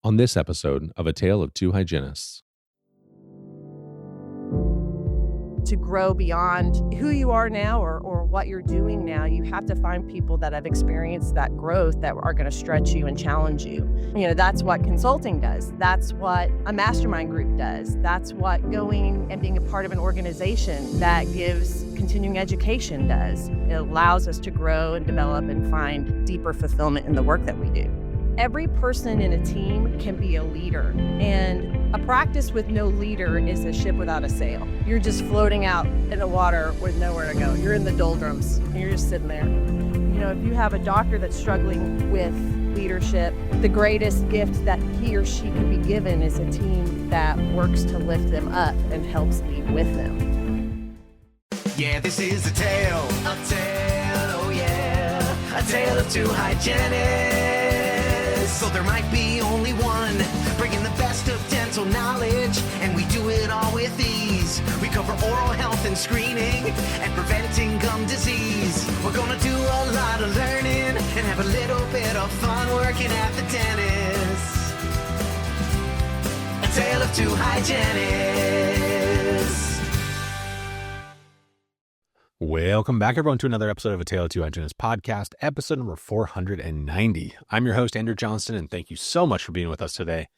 on this episode of A Tale of Two Hygienists. To grow beyond who you are now or what you're doing now, you have to find people that have experienced that growth that are going to stretch you and challenge you. That's what consulting does. That's what a mastermind group does. That's what going and being a part of an organization that gives continuing education does. It allows us to grow and develop and find deeper fulfillment in the work that we do. Every person in a team can be a leader, and a practice with no leader is a ship without a sail. You're just floating out in the water with nowhere to go. You're in the doldrums, and you're just sitting there. If you have a doctor that's struggling with leadership, the greatest gift that he or she can be given is a team that works to lift them up and helps lead with them. Yeah, this is a tale, oh yeah, a tale of two hygienists. So there might be only one, bringing the best of dental knowledge, and we do it all with ease. We cover oral health and screening, and preventing gum disease. We're gonna do a lot of learning, and have a little bit of fun working at the dentist. A tale of two hygienists. Welcome back, everyone, to another episode of A Tale of Two Hygienists podcast, episode number 490. I'm your host, Andrew Johnston, and thank you so much for being with us today.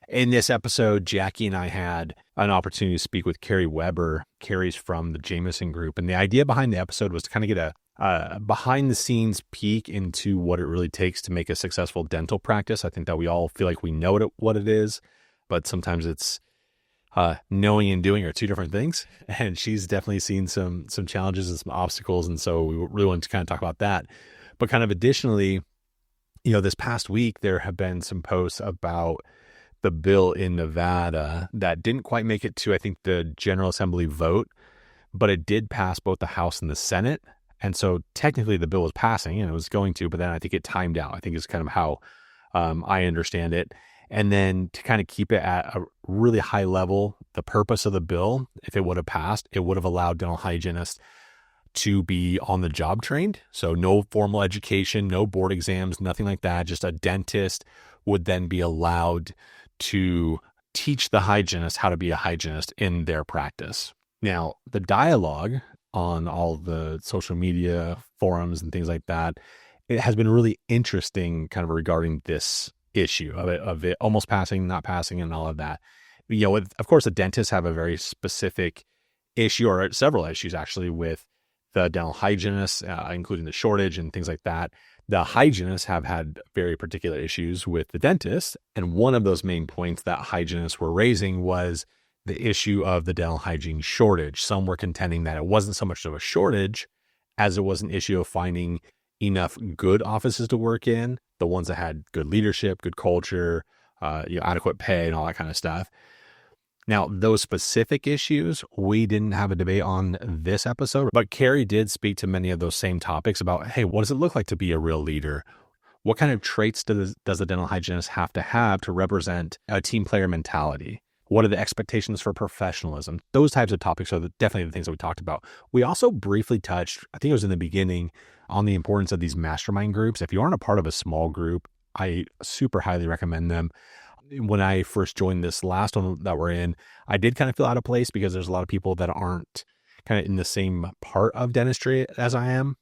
In this episode, Jackie and I had an opportunity to speak with Carrie Webber. Carrie's from the Jameson Group, and the idea behind the episode was to kind of get a behind-the-scenes peek into what it really takes to make a successful dental practice. I think that we all feel like we know what it is, but sometimes it's knowing and doing are two different things. And she's definitely seen some challenges and some obstacles. And so we really wanted to kind of talk about that. But kind of additionally, this past week, there have been some posts about the bill in Nevada that didn't quite make it to, I think, the General Assembly vote, but it did pass both the House and the Senate. And so technically the bill was passing and it was going to, but then I think it timed out. I think is kind of how I understand it. And then to kind of keep it at a really high level, the purpose of the bill, if it would have passed, it would have allowed dental hygienists to be on the job trained. So no formal education, no board exams, nothing like that. Just a dentist would then be allowed to teach the hygienist how to be a hygienist in their practice. Now, the dialogue on all the social media forums and things like that, it has been really interesting kind of regarding this issue of it almost passing, not passing, and all of that. Of course, the dentists have a very specific issue, or several issues actually, with the dental hygienists, including the shortage and things like that. The hygienists have had very particular issues with the dentists, and one of those main points that hygienists were raising was the issue of the dental hygiene shortage. Some were contending that it wasn't so much of a shortage as it was an issue of finding enough good offices to work in, the ones that had good leadership, good culture, adequate pay and all that kind of stuff. Now, those specific issues, we didn't have a debate on this episode, but Carrie did speak to many of those same topics about, hey, what does it look like to be a real leader? What kind of traits does a dental hygienist have to represent a team player mentality? What are the expectations for professionalism? Those types of topics are definitely the things that we talked about. We also briefly touched, I think it was in the beginning, on the importance of these mastermind groups. If you aren't a part of a small group, I super highly recommend them. When I first joined this last one that we're in, I did kind of feel out of place because there's a lot of people that aren't kind of in the same part of dentistry as I am.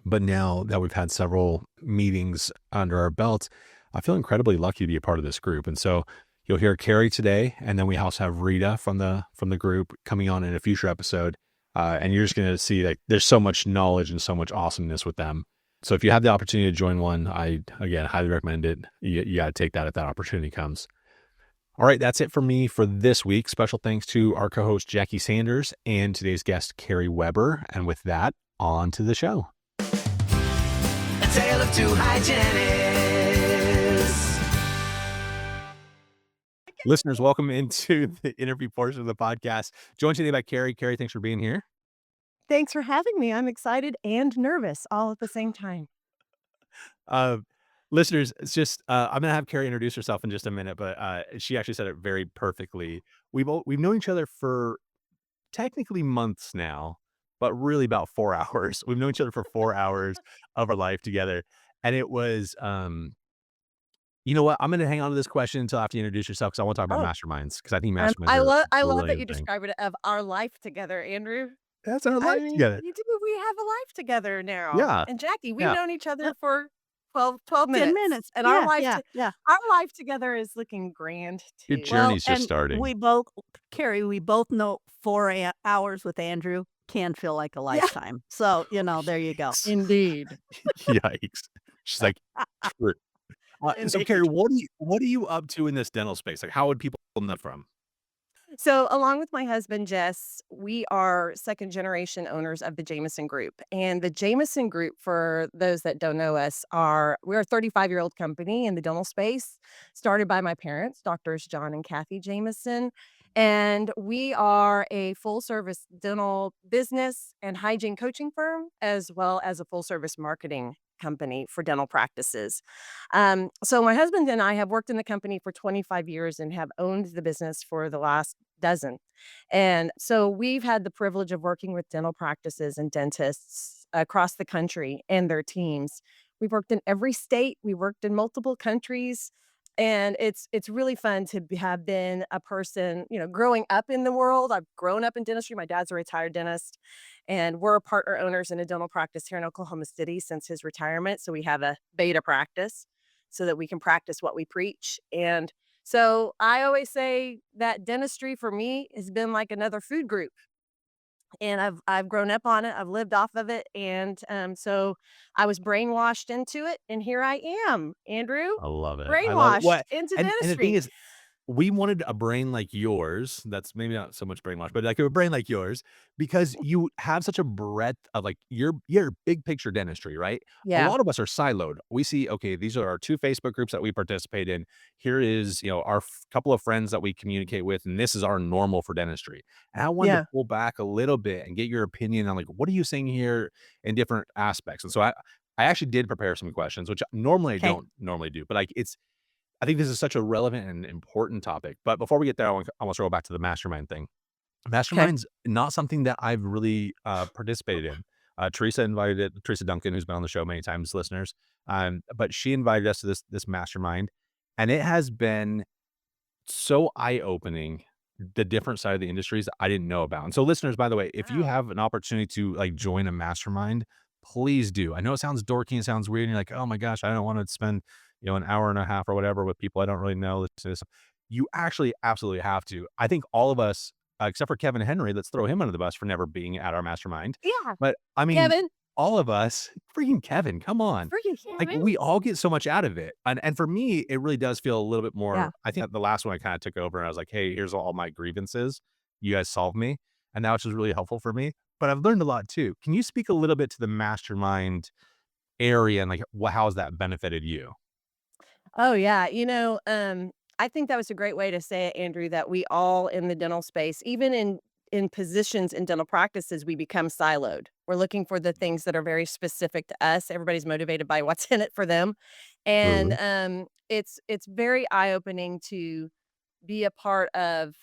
But now that we've had several meetings under our belts, I feel incredibly lucky to be a part of this group. And so you'll hear Carrie today, and then we also have Rita from the group coming on in a future episode. And you're just going to see that there's so much knowledge and so much awesomeness with them. So if you have the opportunity to join one, I, again, highly recommend it. You got to take that if that opportunity comes. All right, that's it for me for this week. Special thanks to our co-host, Jackie Sanders, and today's guest, Carrie Webber. And with that, on to the show. A tale of two hygienists. Listeners, welcome into the interview portion of the podcast. Joined today by Carrie. Carrie, thanks for being here. Thanks for having me. I'm excited and nervous all at the same time. Listeners, it's just I'm gonna have Carrie introduce herself in just a minute, but she actually said it very perfectly. We've known each other for technically months now, but really about 4 hours. We've known each other for 4 hours of our life together, and it was You know what? I'm going to hang on to this question until after you introduce yourself because I want to talk about Oh, masterminds because I think masterminds I are love really that you interesting. describe it of our life together, Andrew. That's our I life mean, together. you do. We have a life together now. Yeah. And Jackie, we've Yeah. known each Yep, other for 12 10 minutes, minutes. and Yeah, yeah, yeah. our life together is looking grand Your too. Well, journey's just and starting. we both Carrie, we both know 4 hours with Andrew can feel like a Yeah, lifetime. So, there you go. Yikes. indeed. Yikes. She's like, true. So Carrie, Indeed. what are you up to in this dental space? Like, how would people know that from? So, along with my husband, Jess, we are second generation owners of the Jameson Group. And the Jameson Group, for those that don't know us, we're a 35-year-old company in the dental space, started by my parents, Doctors John and Kathy Jameson. And we are a full service dental business and hygiene coaching firm, as well as a full service marketing company for dental practices. So my husband and I have worked in the company for 25 years and have owned the business for the last dozen. And so we've had the privilege of working with dental practices and dentists across the country and their teams. We've worked in every state, we worked in multiple countries. And it's really fun to have been a person, growing up in the world. I've grown up in dentistry. My dad's a retired dentist, and we're partner owners in a dental practice here in Oklahoma City since his retirement. So we have a beta practice so that we can practice what we preach. And so I always say that dentistry for me has been like another food group. And I've grown up on it. I've lived off of it. And so I was brainwashed into it. And here I am, Andrew, I love it. I love it. brainwashed What into and the thing dentistry. is, we wanted a brain like yours. That's maybe not so much brainwash, but like a brain like yours, because you have such a breadth of like your big picture dentistry, right? A Yeah. lot of us are siloed. We see, okay, these are our two Facebook groups that we participate in. Here is, our couple of friends that we communicate with, and this is our normal for dentistry. And I wanted to Yeah. pull back a little bit and get your opinion on like what are you saying here in different aspects. And so I actually did prepare some questions, which normally I Okay. don't normally do, but like I think this is such a relevant and important topic. But before we get there, I want to go back to the mastermind thing. Okay. Mastermind's not something that I've really participated in. Teresa Duncan, who's been on the show many times, listeners. But she invited us to this mastermind, and it has been so eye-opening, the different side of the industries I didn't know about. And so listeners, by the way, if you Wow. have an opportunity to like join a mastermind, please do. I know it sounds dorky and sounds weird, and you're like, "Oh my gosh, I don't want to spend, an hour and a half or whatever with people I don't really know." You actually absolutely have to. I think all of us, except for Kevin Henry, let's throw him under the bus for never being at our mastermind. Yeah. But I mean, Kevin. all of us, freaking Kevin, come on. Freaking Like, Kevin. we all get so much out of it, and for me, it really does feel a little bit Yeah. more. I think the last one I kinda took over, and I was like, "Hey, here's all my grievances. You guys solve me," and that was just really helpful for me, but I've learned a lot too. Can you speak a little bit to the mastermind area and, like, how has that benefited you? Oh, yeah. I think that was a great way to say it, Andrew, that we all in the dental space, even in positions in dental practices, we become siloed. We're looking for the things that are very specific to us. Everybody's motivated by what's in it for them. And Absolutely. it's very eye-opening to be a part of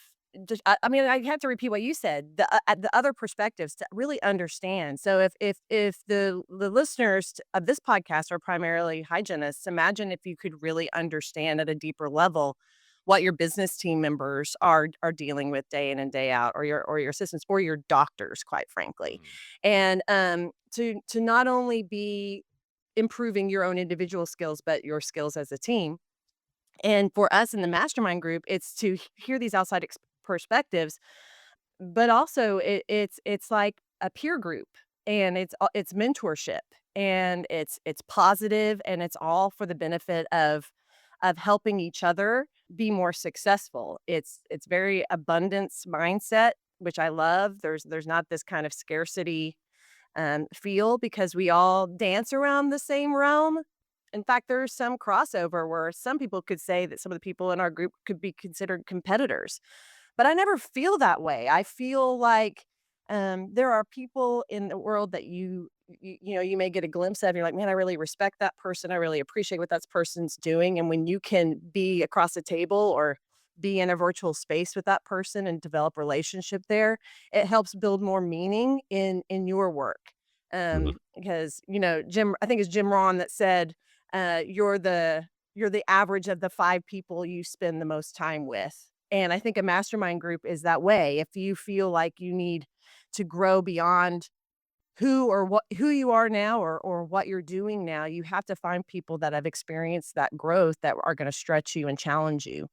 just I mean, I have to repeat what you said, the other perspectives to really understand. So if the listeners of this podcast are primarily hygienists, imagine if you could really understand at a deeper level what your business team members are dealing with day in and day out, or your assistants or your doctors, quite frankly. Mhm. And to not only be improving your own individual skills, but your skills as a team. And for us in the mastermind group, it's to hear these outside perspectives, but also it's like a peer group, and it's mentorship, and it's positive, and it's all for the benefit of helping each other be more successful. It's very abundance mindset, which I love. There's not this kind of scarcity feel because we all dance around the same realm. In fact, there's some crossover where some people could say that some of the people in our group could be considered competitors, but I never feel that way. I feel like there are people in the world that you may get a glimpse of. You're like, man, I really respect that person. I really appreciate what that person's doing. And when you can be across the table or be in a virtual space with that person and develop relationship there, it helps build more meaning in your work. Mhm. Because Jim, I think it's Jim Ron that said, "You're the you're the average of the 5 people you spend the most time with. And I think a mastermind group is that way. If you feel like you need to grow beyond who you are now or what you're doing now, you have to find people that have experienced that growth that are gonna stretch you and challenge you.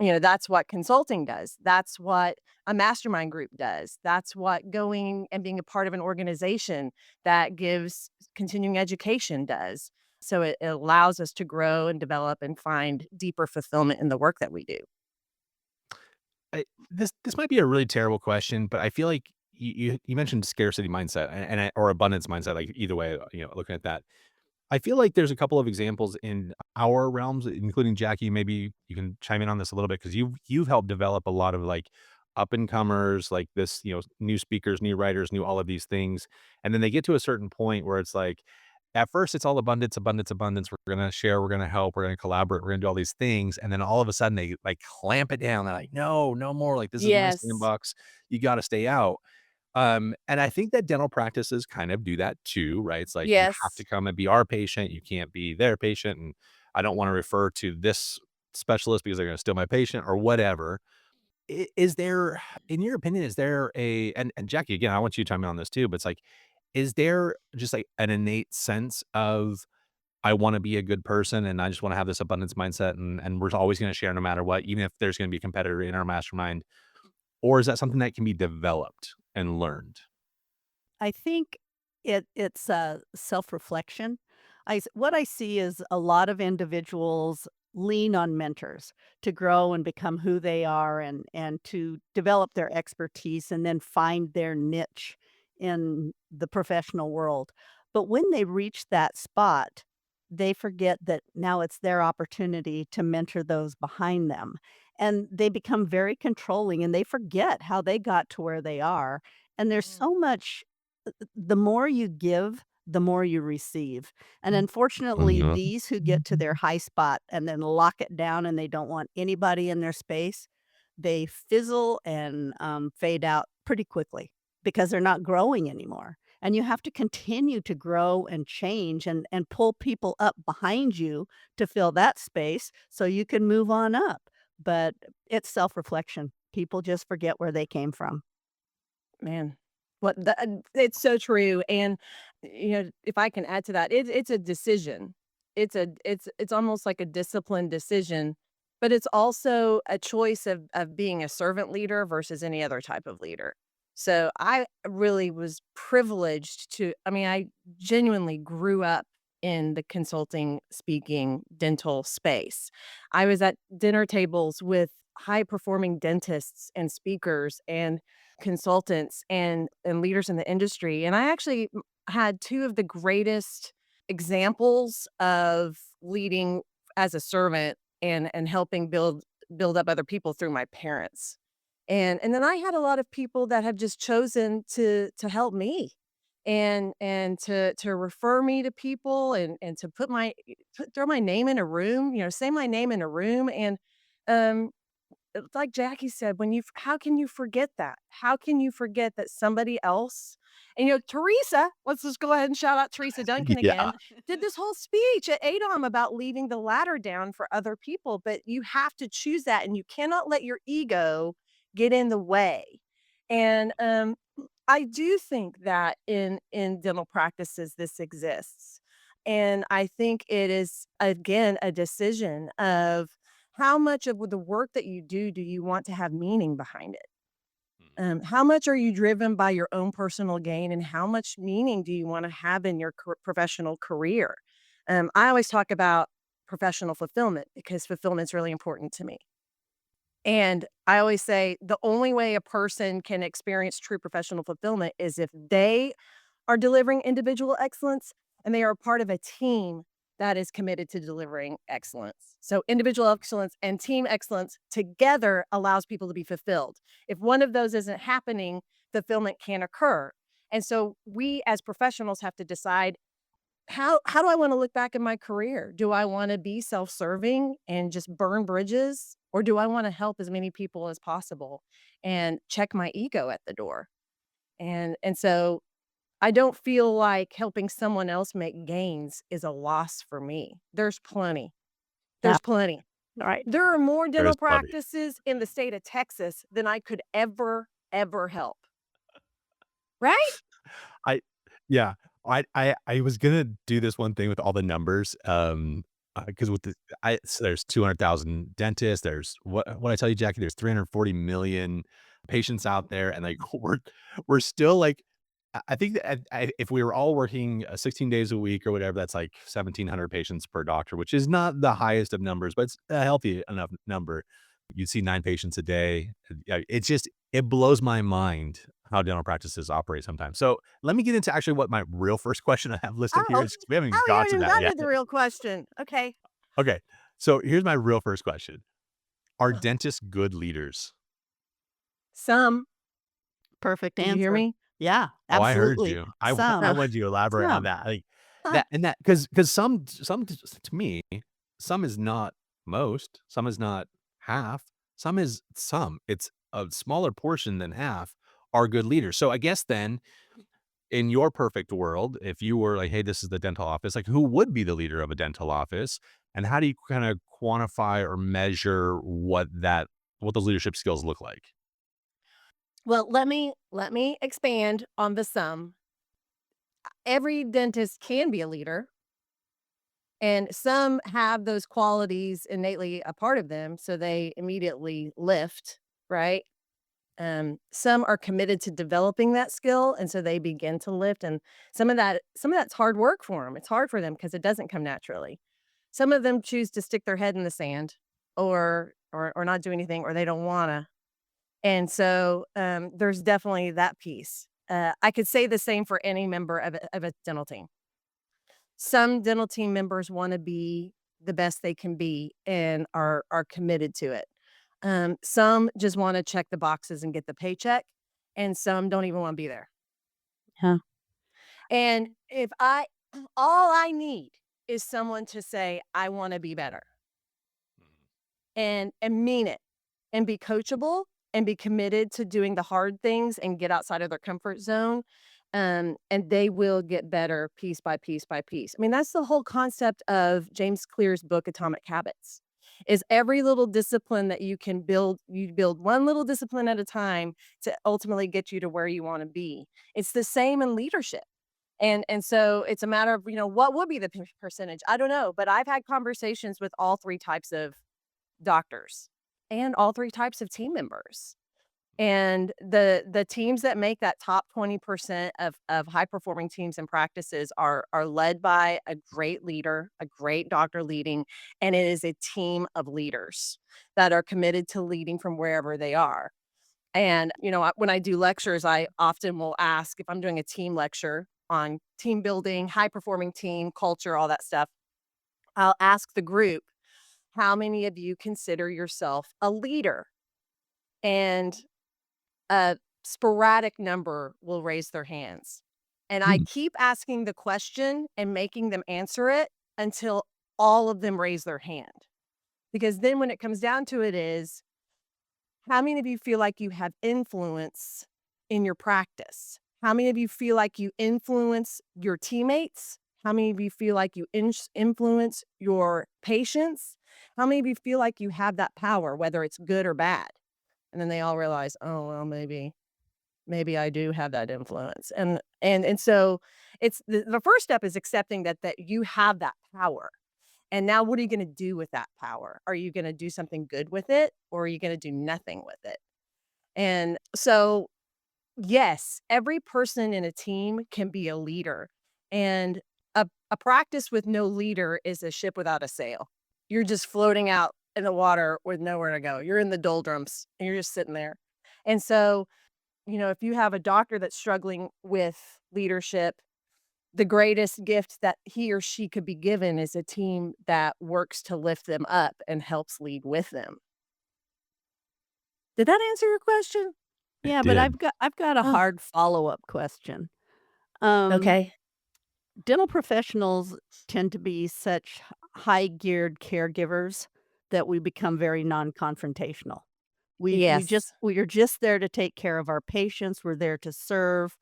That's what consulting does. That's what a mastermind group does. That's what going and being a part of an organization that gives continuing education does. So it allows us to grow and develop and find deeper fulfillment in the work that we do. This might be a really terrible question, but I feel like you mentioned scarcity mindset or abundance mindset, like either way, looking at that. I feel like there's a couple of examples in our realms, including Jackie. Maybe you can chime in on this a little bit because you've helped develop a lot of like up and comers, like this, new speakers, new writers, new all of these things, and then they get to a certain point where it's like, at first it's all abundance, abundance, abundance. We're gonna share, we're gonna help, we're gonna collaborate, we're gonna do all these things, and then all of a sudden they like clamp it down. They're like, no, no more. Like this is my Yes. sandbox. You got to stay out. And I think that dental practices kind of do that too, right? It's like you have Yes. to come and be our patient. You can't be their patient. And I don't want to refer to this specialist because they're going to steal my patient or whatever. Is there, in your opinion, is there and Jackie, again, I want you to chime in on this too, but it's like, is there just like an innate sense of, I want to be a good person and I just want to have this abundance mindset and we're always going to share no matter what, even if there's going to be a competitor in our mastermind? Or is that something that can be developed and learned? I think it's a self-reflection. What I see is a lot of individuals lean on mentors to grow and become who they are and to develop their expertise and then find their niche in the professional world. But when they reach that spot, they forget that now it's their opportunity to mentor those behind them. And they become very controlling and they forget how they got to where they are. And there's Mm. so much the more you give, the more you receive. And unfortunately, Mhm. these who get to their high spot and then lock it down and they don't want anybody in their space, they fizzle and fade out pretty quickly because they're not growing anymore. And you have to continue to grow and change and pull people up behind you to fill that space so you can move on up. But it's self reflection. People just forget where they came from. Man, it's so true, and, if I can add to that, it's a decision. It's almost like a disciplined decision, but it's also a choice of being a servant leader versus any other type of leader. So, I really was privileged I genuinely grew up in the consulting, speaking, dental space. I was at dinner tables with high performing dentists and speakers and consultants and leaders in the industry, and I actually had 2 of the greatest examples of leading as a servant and helping build up other people through my parents. And then I had a lot of people that have just chosen to help me and to refer me to people and to throw my name in a room, say my name in a room, and um it's like Jackie said, how can you forget that? How can you forget that somebody else and, Teresa, let's just go ahead and shout out Teresa Duncan Yeah. again, did this whole speech at ADOM about leaving the ladder down for other people, but you have to choose that, and you cannot let your ego get in the way. And, I do think that in dental practices, this exists. And I think it is, again, a decision of how much of the work that you do you want to have meaning behind it? How much are you driven by your own personal gain, and how much meaning do you want to have in your professional career? I always talk about professional fulfillment because fulfillment is really important to me. And I always say the only way a person can experience true professional fulfillment is if they are delivering individual excellence, and they are part of a team that is committed to delivering excellence. So individual excellence and team excellence together allows people to be fulfilled. If one of those isn't happening, fulfillment can't occur. And so we as professionals have to decide, how do I want to look back in my career? Do I want to be self-serving and just burn bridges, or do I want to help as many people as possible and check my ego at the door? And so I don't feel like helping someone else make gains is a loss for me. There's plenty. Yeah. There's plenty. All right. There are more There dental is plenty. practices in the state of Texas than I could ever help. Right? I yeah. I was gonna do this one thing with all the numbers, because with the so there's 200,000 dentists, there's what I tell you, Jackie, there's 340 million patients out there, and, like, we're still, like I think that if we were all working, 16 days a week or whatever, that's, like, 1,700 patients per doctor, which is not the highest of numbers, but it's a healthy enough number. You see 9 patients a day. Yeah, it's just it blows my mind how dental practices operate sometimes. So, let me get into actually what my real first question I have listed here Oh, is 'cause we haven't you got haven't to even that gotten yet. to the real question. Okay. Okay. So, here's my real first question. Are dentists good leaders? Some. Perfect Did you hear answer. me? Yeah, Oh, I heard absolutely. you. I Some. wanted you to elaborate on Some. that. Like, Huh. that because some to me, some is not most, some is not half, some is some. It's a smaller portion than half are good leaders. So, I guess then, in your perfect world, if you were like, "Hey, this is the dental office," like, who would be the leader of a dental office? And how do you kinda quantify or measure what those leadership skills look like? Well, let me expand on the some. Every dentist can be a leader, and some have those qualities innately a part of them, so they immediately lift, right? Some are committed to developing that skill, and so they begin to lift, and some of that's hard work for them. It's hard for them because it doesn't come naturally. Some of them choose to stick their head in the sand or not do anything, or they don't wanna. And so, there's definitely that piece. I could say the same for any member of a dental team. Some dental team members wanna be the best they can be and are committed to it. Some just wanna check the boxes and get the paycheck, and some don't even wanna be there. Huh. And if I all I need is someone to say, "I wanna be better," and mean it, and be coachable, and be committed to doing the hard things and get outside of their comfort zone, and they will get better piece by piece by piece. I mean, that's the whole concept of James Clear's book, Atomic Habits, is every little discipline that you build one little discipline at a time to ultimately get you to where you wanna be. It's the same in leadership. And so it's a matter of, what would be the percentage? I don't know, but I've had conversations with all 3 types of doctors and all 3 types of team members. And the teams that make that top 20% of high performing teams and practices are led by a great leader, a great doctor leading, and it is a team of leaders that are committed to leading from wherever they are. And, when I do lectures, I often will ask if I'm doing a team lecture on team building, high performing team culture, all that stuff. I'll ask the group, how many of you consider yourself a leader? And a sporadic number will raise their hands. And I Hmm. keep asking the question and making them answer it until all of them raise their hand. Because then when it comes down to it is, how many of you feel like you have influence in your practice? How many of you feel like you influence your teammates? How many of you feel like you influence your patients? How many of you feel like you have that power, whether it's good or bad? And then they all realize, oh, well, maybe I do have that influence. And so it's the first step is accepting that you have that power. And now what are you going to do with that power? Are you going to do something good with it, or are you going to do nothing with it? And so, yes, every person in a team can be a leader. And a practice with no leader is a ship without a sail. You're just floating out in the water with nowhere to go. You're in the doldrums and you're just sitting there. And so, if you have a doctor that's struggling with leadership, the greatest gift that he or she could be given is a team that works to lift them up and helps lead with them. Did that answer your question? It Yeah, but did. I've got a Oh, hard follow-up question. Um, okay. Dental professionals tend to be such high-geared caregivers that we become very non-confrontational. Yes. We are just there to take care of our patients, we're there to serve,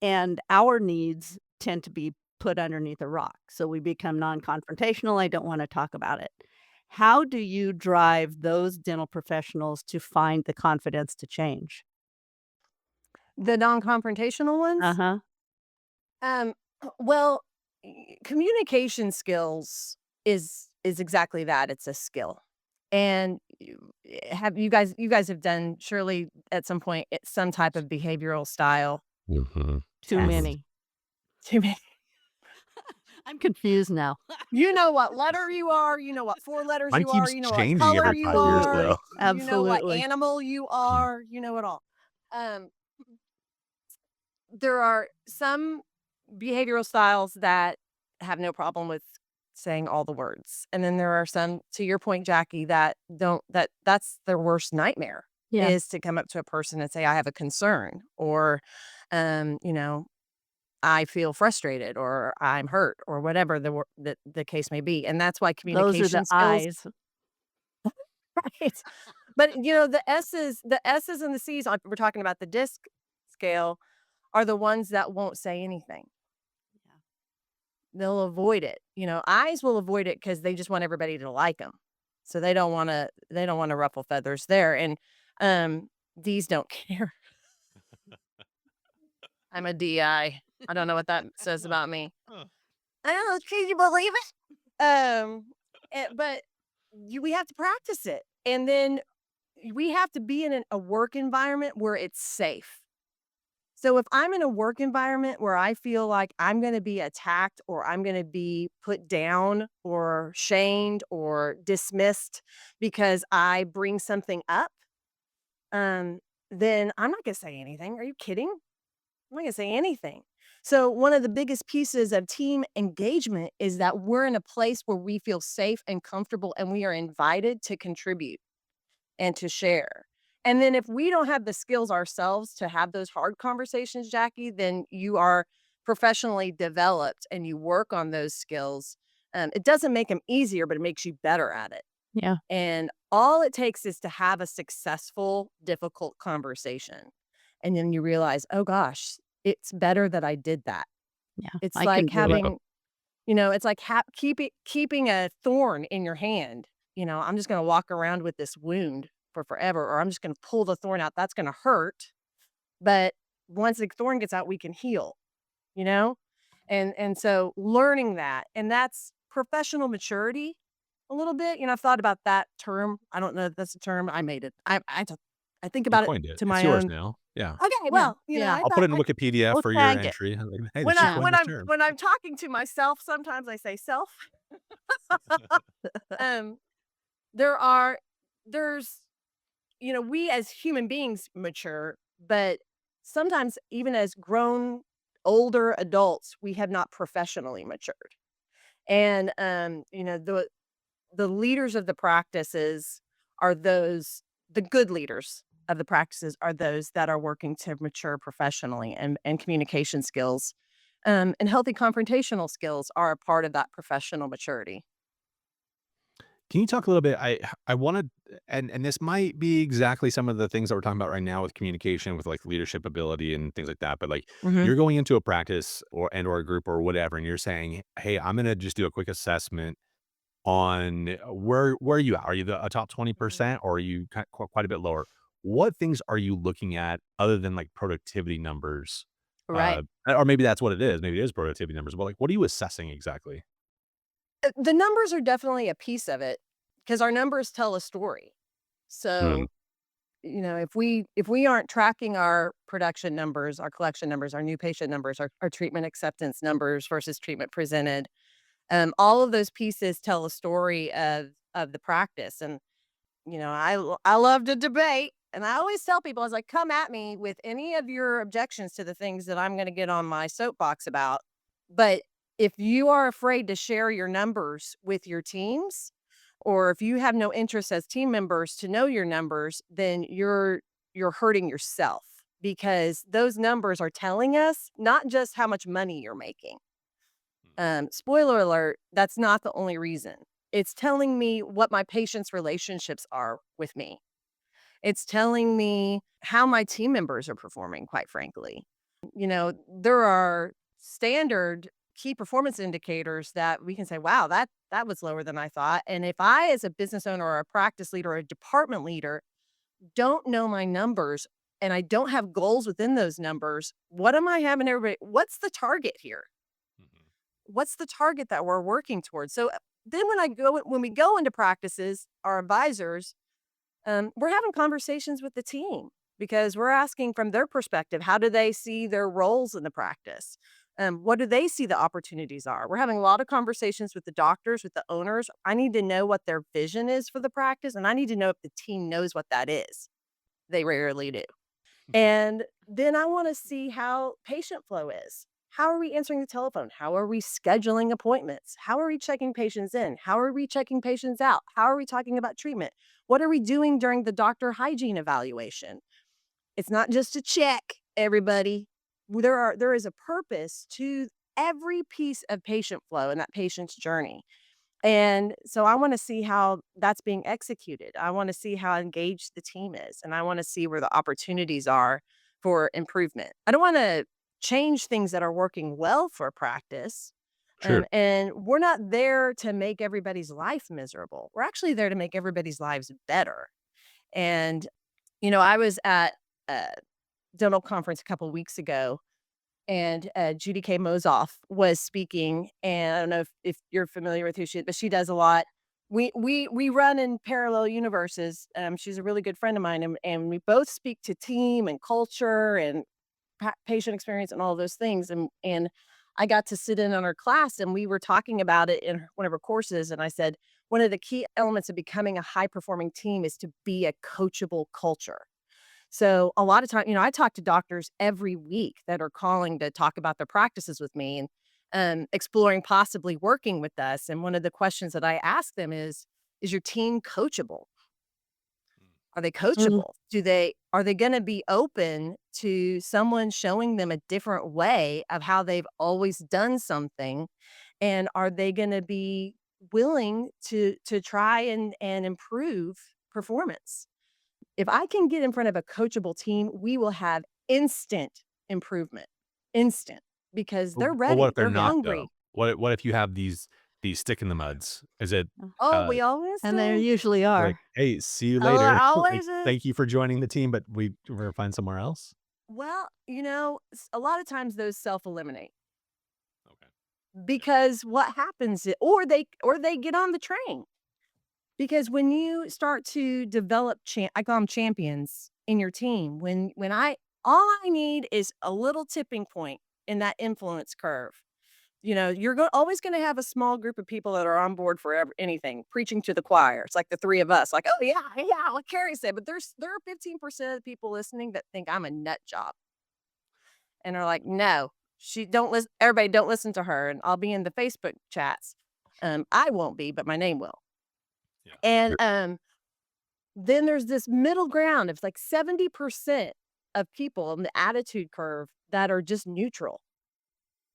and our needs tend to be put underneath a rock. So we become non-confrontational, I don't wanna talk about it. How do you drive those dental professionals to find the confidence to change? The non-confrontational ones? Uh-huh. Um, well, communication skills is exactly that. It's a skill. And have you guys have done surely at some point some type of behavioral style Mm-hmm. Too test. many. To me, I'm confused now. you know what letter you are, you know what four letters Mine you are, keeps you know what changing color every you 5 years, are, though. Absolutely. you know what Absolutely. animal you Mm. are, you know it all. Um, there are some behavioral styles that have no problem with saying all the words. And then there are some, to your point, Jackie, that don't that's their worst nightmare Yeah. is to come up to a person and say, I have a concern, or you know, I feel frustrated, or I'm hurt, or whatever the case may be. And that's why Those are the communication skills, eyes. right? But you know, the S's and the C's we're talking about the disc scale are the ones that won't say anything. Yeah. They'll avoid it. You know, eyes will avoid it because they just want everybody to like them. So they don't wanna ruffle feathers there, and, D's don't care. I'm a DI. I don't know what that says about me. Huh. I don't know, can you believe it? But we have to practice it, and then we have to be in a work environment where it's safe. So if I'm in a work environment where I feel like I'm gonna be attacked, or I'm gonna be put down or shamed or dismissed because I bring something up, um, then I'm not gonna say anything. Are you kidding? I'm not gonna say anything. So one of the biggest pieces of team engagement is that we're in a place where we feel safe and comfortable, and we are invited to contribute and to share. And then if we don't have the skills ourselves to have those hard conversations, Jackie, then you are professionally developed and you work on those skills. It doesn't make them easier, but it makes you better at it. Yeah. And all it takes is to have a successful, difficult conversation. And then you realize, oh gosh, it's better that I did that. Yeah. It's I can like do it. having, it's like keeping a thorn in your hand. I'm just gonna walk around with this wound for forever, or I'm just gonna pull the thorn out. That's gonna hurt, but once the thorn gets out, we can heal, you know? And so learning that, and that's professional maturity a little bit. I've thought about that term. I don't know if that's a term. I made it. I think You about it coined it. to It's my yours own. now. Yeah. Okay, Yeah. well, Yeah. I I'll put thought it in Wikipedia We'll for your tag it. entry. I'm like, hey, when she I Yeah. coined when this I'm term. when I'm talking to myself, sometimes I say self. um, there are there's we as human beings mature, but sometimes even as grown older adults, we have not professionally matured. And the leaders of the practices are those the good leaders of the practices are those that are working to mature professionally, and communication skills. And healthy confrontational skills are a part of that professional maturity. Can you talk a little bit? I wanted, and this might be exactly some of the things that we're talking about right now with communication, with like leadership ability and things like that. But like Hmm. you're going into a practice or a group or whatever, and you're saying, "Hey, I'm gonna just do a quick assessment on where are you at? Are you a top 20%, or are you quite a bit lower? What things are you looking at other than like productivity numbers? Right. Or maybe that's what it is. Maybe it is productivity numbers. But like, what are you assessing exactly? The numbers are definitely a piece of it because our numbers tell a story. Hmm. So, if we aren't tracking our production numbers, our collection numbers, our new patient numbers, our treatment acceptance numbers versus treatment presented, all of those pieces tell a story of the practice. And I love to debate, and I always tell people, I was like, come at me with any of your objections to the things that I'm going to get on my soapbox about. But if you are afraid to share your numbers with your teams, or if you have no interest as team members to know your numbers, then you're hurting yourself, because those numbers are telling us not just how much money you're making. Spoiler alert, that's not the only reason. It's telling me what my patients' relationships are with me. It's telling me how my team members are performing, quite frankly. There are standard key performance indicators that we can say, wow, that was lower than I thought. And if I, as a business owner or a practice leader or a department leader, don't know my numbers and I don't have goals within those numbers, what am I having everybody? What's the target here? Mhm. What's the target that we're working towards? So then when we go into practices, our advisors, we're having conversations with the team because we're asking from their perspective, how do they see their roles in the practice? What do they see the opportunities are? We're having a lot of conversations with the doctors, with the owners. I need to know what their vision is for the practice, and I need to know if the team knows what that is. They rarely do. And then I want to see how patient flow is. How are we answering the telephone? How are we scheduling appointments? How are we checking patients in? How are we checking patients out? How are we talking about treatment? What are we doing during the doctor hygiene evaluation? It's not just a check, everybody. There is a purpose to every piece of patient flow and that patient's journey. And so I want to see how that's being executed. I want to see how engaged the team is, and I want to see where the opportunities are for improvement. I don't want to change things that are working well for practice. Sure. And we're not there to make everybody's life miserable. We're actually there to make everybody's lives better. And, I was at a dental conference a couple of weeks ago, and Judy K. Mozoff was speaking, and I don't know if you're familiar with who she is, but she does a lot. We run in parallel universes. She's a really good friend of mine, and we both speak to team and culture and patient experience and all those things. And I got to sit in on her class, and we were talking about it in one of her courses. And I said, one of the key elements of becoming a high performing team is to be a coachable culture. So a lot of time, I talk to doctors every week that are calling to talk about their practices with me and exploring possibly working with us. And one of the questions that I ask them is your team coachable? Are they Mm. coachable? Are they going to be open to someone showing them a different way of how they've always done something? And are they going to be willing to try and improve performance? If I can get in front of a coachable team, we will have instant improvement. Instant, because they're But what ready, if they're they're not though? hungry. What if you have these stick in the muds? Is it Oh, uh we always And there do. usually like, are. hey, see you Oh, there later. Like, always is. thank you for joining the team, but we're gonna find somewhere else? Well, a lot of times those self-eliminate Okay. Yeah. because what happens or they get on the train. Because when you start to develop I call them champions in your team, when I all I need is a little tipping point in that influence curve. You're always going to have a small group of people that are on board for anything, preaching to the choir. It's like the three of us, like, oh yeah, yeah, what Carrie said. But there are 15% of the people listening that think I'm a nut job, and are like, no, she don't listen. Everybody, don't listen to her, and I'll be in the Facebook chats. I won't be, but my name will. Yeah. And then there's this middle ground of like 70% of people in the attitude curve that are just neutral.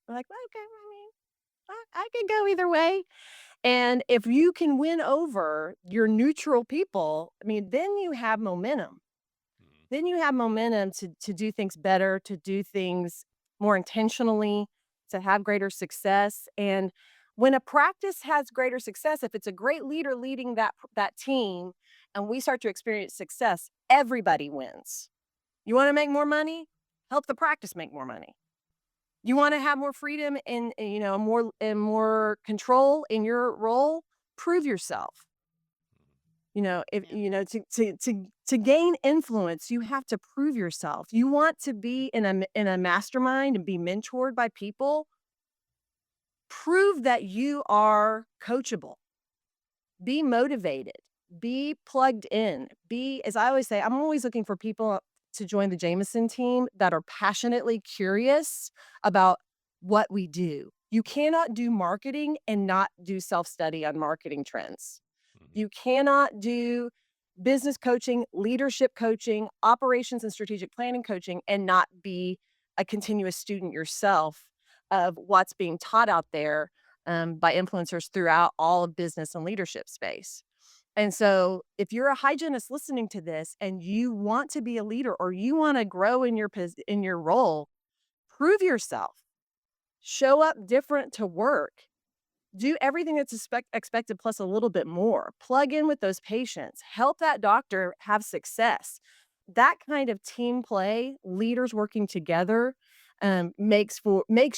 They're like, well, okay, I mean, I could go either way. And if you can win over your neutral people, I mean, then you have momentum. Mhm. Then you have momentum to do things better, to do things more intentionally, to have greater success. And when a practice has greater success, if it's a great leader leading that team, and we start to experience success, everybody wins. You want to make more money? Help the practice make more money. You want to have more freedom and more control in your role? Prove yourself. If Yeah. to gain influence, you have to prove yourself. You want to be in a mastermind and be mentored by people, prove that you are coachable. Be motivated, be plugged in, as I always say, I'm always looking for people to join the Jameson team that are passionately curious about what we do. You cannot do marketing and not do self-study on marketing trends. Mhm. You cannot do business coaching, leadership coaching, operations and strategic planning coaching, and not be a continuous student yourself of what's being taught out there by influencers throughout all of business and leadership space. And so, if you're a hygienist listening to this and you want to be a leader or you want to grow in your role, prove yourself. show up different to work. Do everything that's expected plus a little bit more. Plug in with those patients. Help that doctor have success. That kind of team play, leaders working together, makes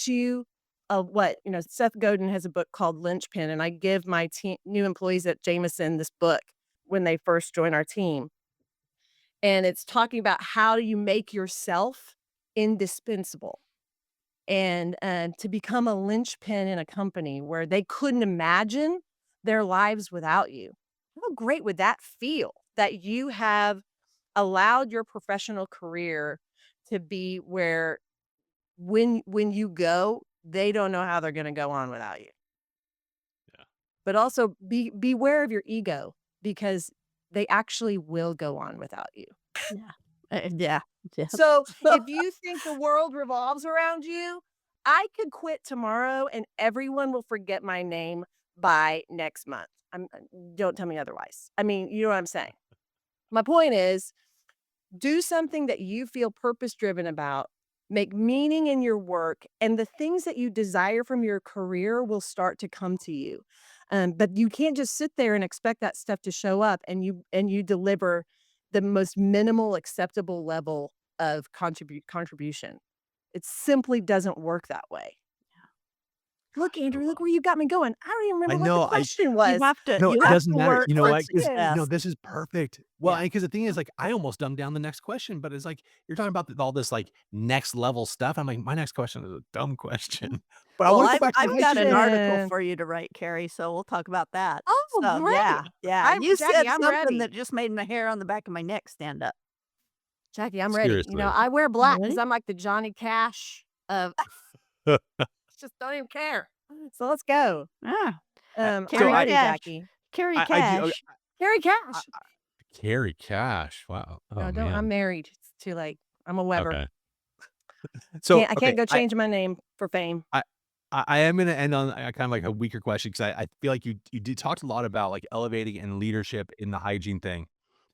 you what Seth Godin has a book called Linchpin, and I give my new employees at Jameson this book when they first join our team, and it's talking about how do you make yourself indispensable and to become a linchpin in a company where they couldn't imagine their lives without you. How great would that feel that you have allowed your professional career to be where when you go, they don't know how they're going to go on without you. Yeah. But also beware of your ego because they actually will go on without you. Yeah. Yeah. Yeah. So if you think the world revolves around you, I could quit tomorrow and everyone will forget my name by next month. Don't tell me otherwise. I mean, you know what I'm saying? My point is, do something that you feel purpose driven about, make meaning in your work, and the things that you desire from your career will start to come to you. But you can't just sit there and expect that stuff to show up and you deliver the most minimal acceptable level of contribution. It simply doesn't work that way. Look, Andrew, look where you got me going. I don't even remember what the question was. You have to No, you it have doesn't to matter. work You know for what? 'Cause, success. this is perfect. Well, Yeah. because the thing is, like, I almost dumbed down the next question, but it's like, you're talking about all this, like, next level stuff. I'm like, my next question is a dumb question. But I Well, wanna go back to the I've got an article Question. for you to write, Carrie, so we'll talk about that. Oh, So, yeah, great. yeah. You said Jackie, I'm something ready. that just made the hair on the back of my neck stand up. Jackie, I'm ready. Seriously. I wear black because Ready? I'm like the Johnny Cash of just don't even care. So let's go. Ah, I'm Carrie ready, Cash. Jackie. Carrie I do Cash. Carrie I Cash. Carrie Cash. Wow. Oh, No, don't. I'm man. married. It's too late. I'm a Webber. Okay. So, I okay, can't go change my name for fame. I am gonna end on kind of like a weaker question because I feel like you did talked a lot about, like, elevating and leadership in the hygiene thing.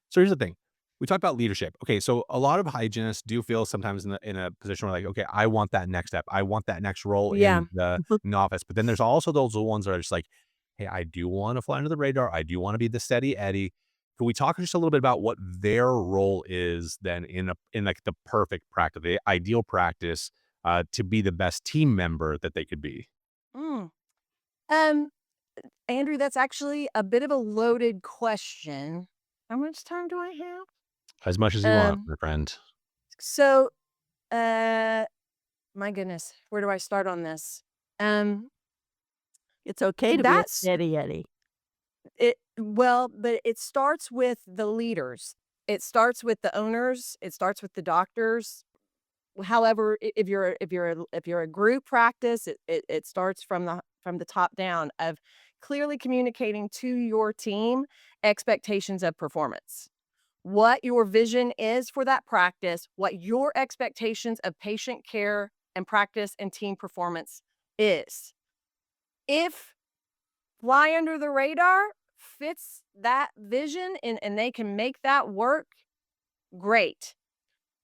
So here's the thing. We talked about leadership. Okay, so a lot of hygienists do feel sometimes in a position where, like, okay, I want that next step. I want that next role Yeah. in the office. But then there's also those ones that are just like, hey, I do want to fly under the radar. I do want to be the steady Eddie. Can we talk just a little bit about what their role is then in like the perfect practice, the ideal practice, to be the best team member that they could be? Mm. Um, Andrew, that's actually a bit of a loaded question. How much time do I As much as you have? want, my friend. So, uh, my goodness, where do I start on this? Um, It's okay to be a that's steady Eddie. but it starts with the leaders. It starts with the owners. It starts with the doctors. However, if you're a group practice, it starts from the top down of clearly communicating to your team expectations of performance. What your vision is for that practice, what your expectations of patient care and practice and team performance is. If fly under the radar fits that vision and they can make that work, great.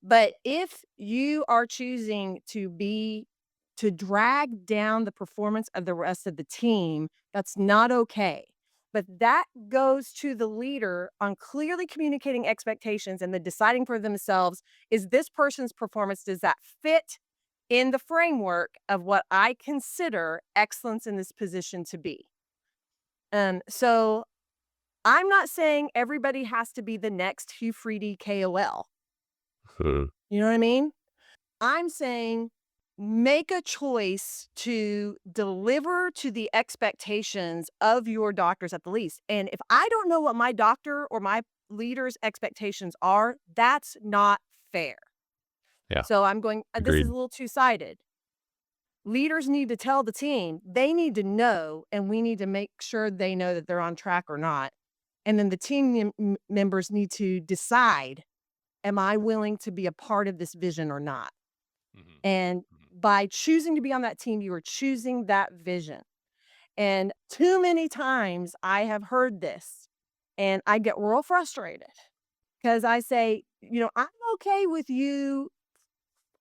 But if you are choosing to drag down the performance of the rest of the team, that's not okay. But that goes to the leader on clearly communicating expectations and then deciding for themselves, is this person's performance, does that fit in the framework of what I consider excellence in this position to be? So I'm not saying everybody has to be the next Hugh Freedy KOL. You know what I mean? I'm saying make a choice to deliver to the expectations of your doctors at the least. And if I don't know what my doctor or my leader's expectations are, that's not fair. Yeah, So this is agreed. a little two-sided. Leaders need to tell the team, they need to know, and we need to make sure they know that they're on track or not. And then the team members need to decide, am I willing to be a part of this vision or not? Mhm. And Mhm. by choosing to be on that team, you are choosing that vision. And too many times I have heard this and I get real frustrated because I say, I'm okay with you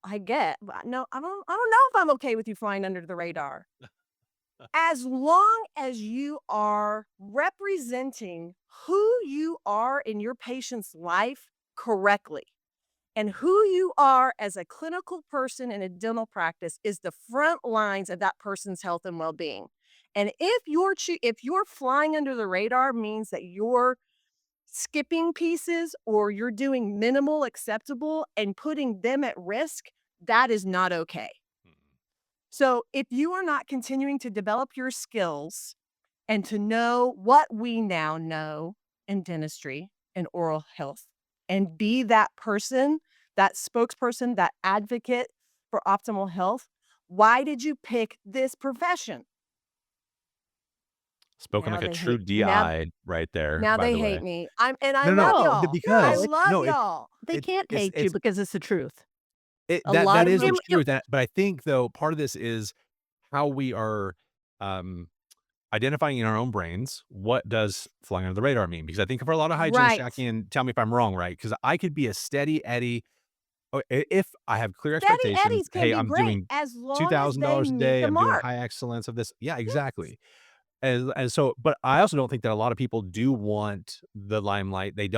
I get, but no, I don't know if I'm okay with you flying under the radar. As long as you are representing who you are in your patient's life correctly, and who you are as a clinical person in a dental practice is the front lines of that person's health and well-being. And if you're flying under the radar means that you're skipping pieces or you're doing minimal acceptable and putting them at risk, that is not okay. So if you are not continuing to develop your skills and to know what we now know in dentistry and oral health and be that person, that spokesperson, that advocate for optimal health, why did you pick this profession? Spoken Now like a they true hate now DI right there, now by they the hate way. me. I No, no, love No, y'all. I because love no, y'all. they can't it's hate you because it's the truth. A that lot that of is the them, truth. But I think though part of this is how we are um identifying in our own brains what does flying under the radar mean? Because I think for a lot of hygienists, Right. Jackie, and tell me if I'm wrong, right? Because I could be a steady Eddie if I have clear Steady expectations. Eddies can Hey, be I'm great doing as long as they $2,000 a meet day. the I'm doing mark. high excellence of this. Yeah, Yes. exactly. And so, but I also don't think that a lot of people do want the limelight. They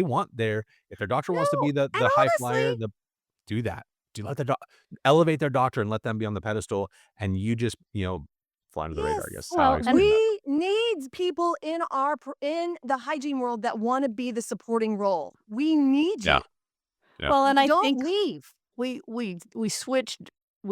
want their, if their doctor wants to No, be and the high flyer, honestly, do that. Do let the elevate their doctor and let them be on the pedestal, and you just, fly under the radar, I yes. guess is how I well, and explain that. We need people in the hygiene world that want to be the supporting role. We need Yeah, you. yeah. well, and I Don't think leave. we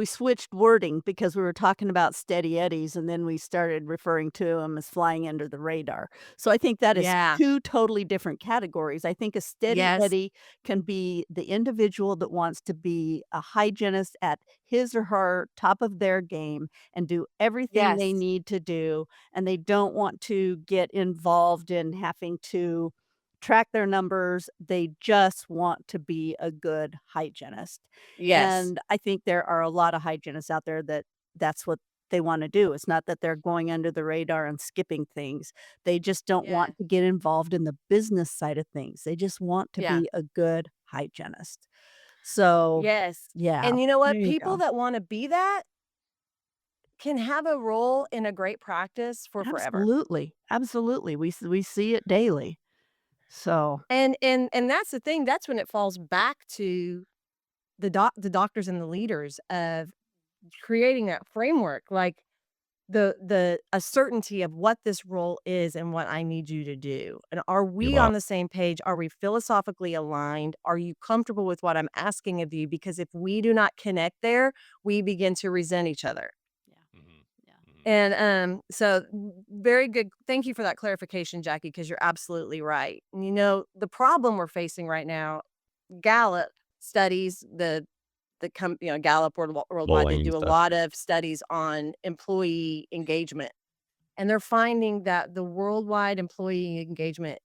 switched wording because we were talking about steady eddies, and then we started referring to them as flying under the radar. So I think that is Yeah. two totally different categories. I think a steady Yes. eddy can be the individual that wants to be a hygienist at his or her top of their game and do everything they Yes. need to do, and they don't want to get involved in having to track their numbers. They just want to be a good hygienist. Yes. And I think there are a lot of hygienists out there that that's what they wanna do. It's not that they're going under the radar and skipping things. They just don't Yeah. want to get involved in the business side of things. They just want to Yeah. be a good hygienist. So, Yes. yeah, And you know there what? you People go. that want to be that can have a role in a great practice for forever. Absolutely, absolutely. We see it daily. So, And that's the thing. That's when it falls back to the doctors and the leaders of creating that framework, like the a certainty of what this role is and what I need you to do. And are You we love. on the same page? Are we philosophically aligned? Are you comfortable with what I'm asking of you? Because if we do not connect there, we begin to resent each other. yeah, Mhm, yeah. mhm. And so very good. Thank you for that clarification, Jackie, because you're absolutely right. And the problem we're facing right now, Gallup studies Gallup worldwide, they Bullying and do a stuff. lot of studies on employee engagement. And they're finding that the worldwide employee engagement,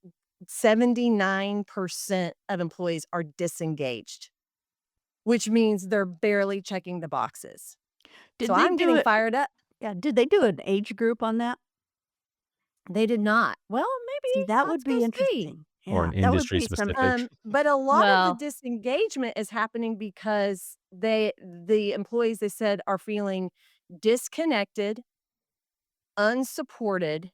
79% of employees are disengaged, which means they're barely checking the boxes. So Did they I'm do getting it fired up. Yeah, did they do an age group on that? They did not. Well, See, maybe that let's would go be see. interesting. Or Yeah, an that would industry be some specific. But a lot of the well, disengagement is happening because the employees, they said, are feeling disconnected, unsupported,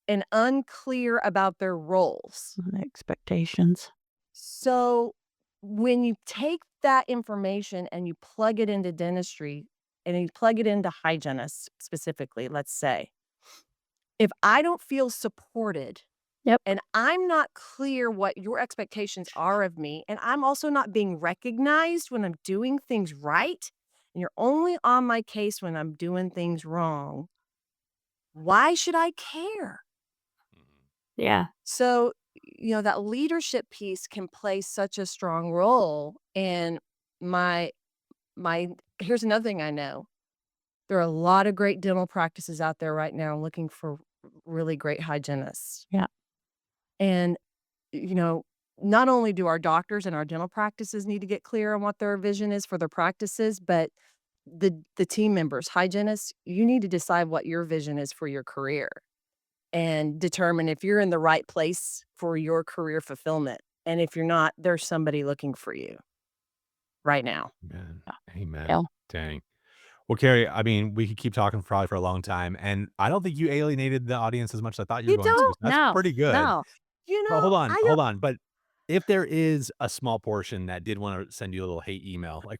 and unclear about their roles. expectations. So when you take that information and you plug it into dentistry and you plug it into hygienists specifically, let's say, if I don't feel supported Yep. and I'm not clear what your expectations are of me, and I'm also not being recognized when I'm doing things right, and you're only on my case when I'm doing things wrong, why should I care? Yeah. So, that leadership piece can play such a strong role. And my my here's another thing I know. There are a lot of great dental practices out there right now looking for really great hygienists. Yeah. And, you know, not only do our doctors and our dental practices need to get clear on what their vision is for their practices, but the team members, hygienists, you need to decide what your vision is for your career and determine if you're in the right place for your career fulfillment. And if you're not, there's somebody looking for you. right now. Amen. Amen. Yeah. Dang. Well, Carrie, I mean, we could keep talking probably for a long time, and I don't think you alienated the audience as much as I thought you were You going to. don't? So that's No, pretty good. no. But hold on, I hold on. But if there is a small portion that did want to send you a little hate email, like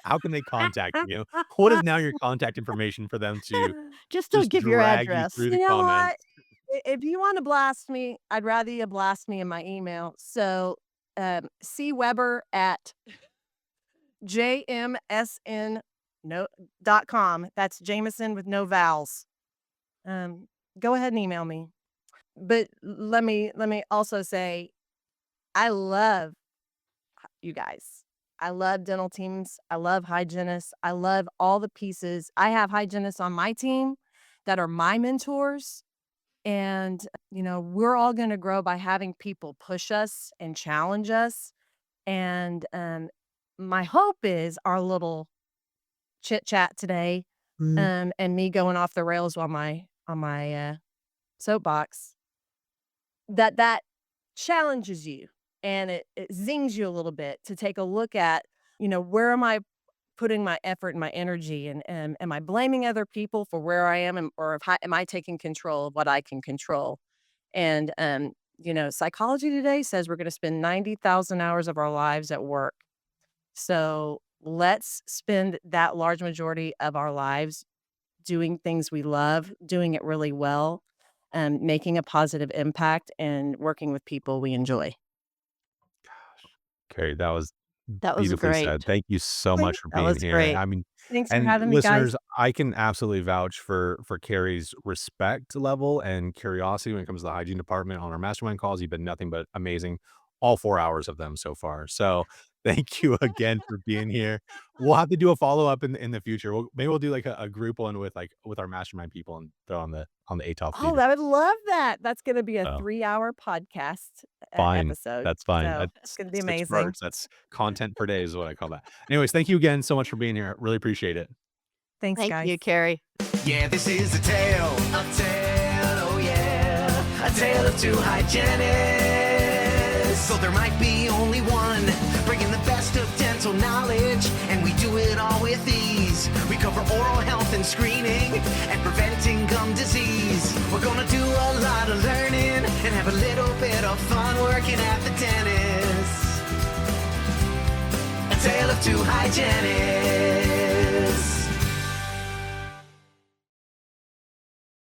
how can they contact you? What is now your contact information for them to Just don't just give your drag you address. through the You know comments? what? If you want to blast me, I'd rather you blast me in my email. So, cwebber at jmsn no, .com. That's Jameson with no vowels. Go ahead and email me. But let me also say, I love you guys. I love dental teams. I love hygienists. I love all the pieces. I have hygienists on my team that are my mentors. And, we're all going to grow by having people push us and challenge us. And my hope is our little chit chat today, Mm. and me going off the rails on my soapbox, that challenges you and it zings you a little bit to take a look at, where am I putting my effort and my energy, and am I blaming other people for where I am, or am I taking control of what I can control? And psychology today says we're going to spend 90,000 hours of our lives at work. So let's spend that large majority of our lives doing things we love, doing it really well, making a positive impact, and working with people we enjoy. Carrie, that was That was beautifully said. great. Thank you so much for That being was here. great. I mean, Thanks for and having me, guys. listeners, I can absolutely vouch for Carrie's respect level and curiosity when it comes to the hygiene department on our mastermind calls. You've been nothing but amazing, all 4 hours of them so far. So thank you again for being here. We'll have to do a follow up in the future. Maybe we'll do like a group one with our mastermind people and throw on the ATOF feed. Oh, I would love that. That's going to be a So 3-hour podcast fine, episode. that's fine. So it's That's going to be 6 amazing. parts. That's content per day is what I call that. Anyways, thank you again so much for being here. Really appreciate it. Thanks, Thank guys. you, Carrie. Yeah, this is a tale, oh yeah, a tale of two hygienists. So there might be only one, bringing the best of dental knowledge, and we do it all with ease. We cover oral health and screening, and preventing gum disease. We're gonna do a lot of learning, and have a little bit of fun working at the dentist. A tale of two hygienists.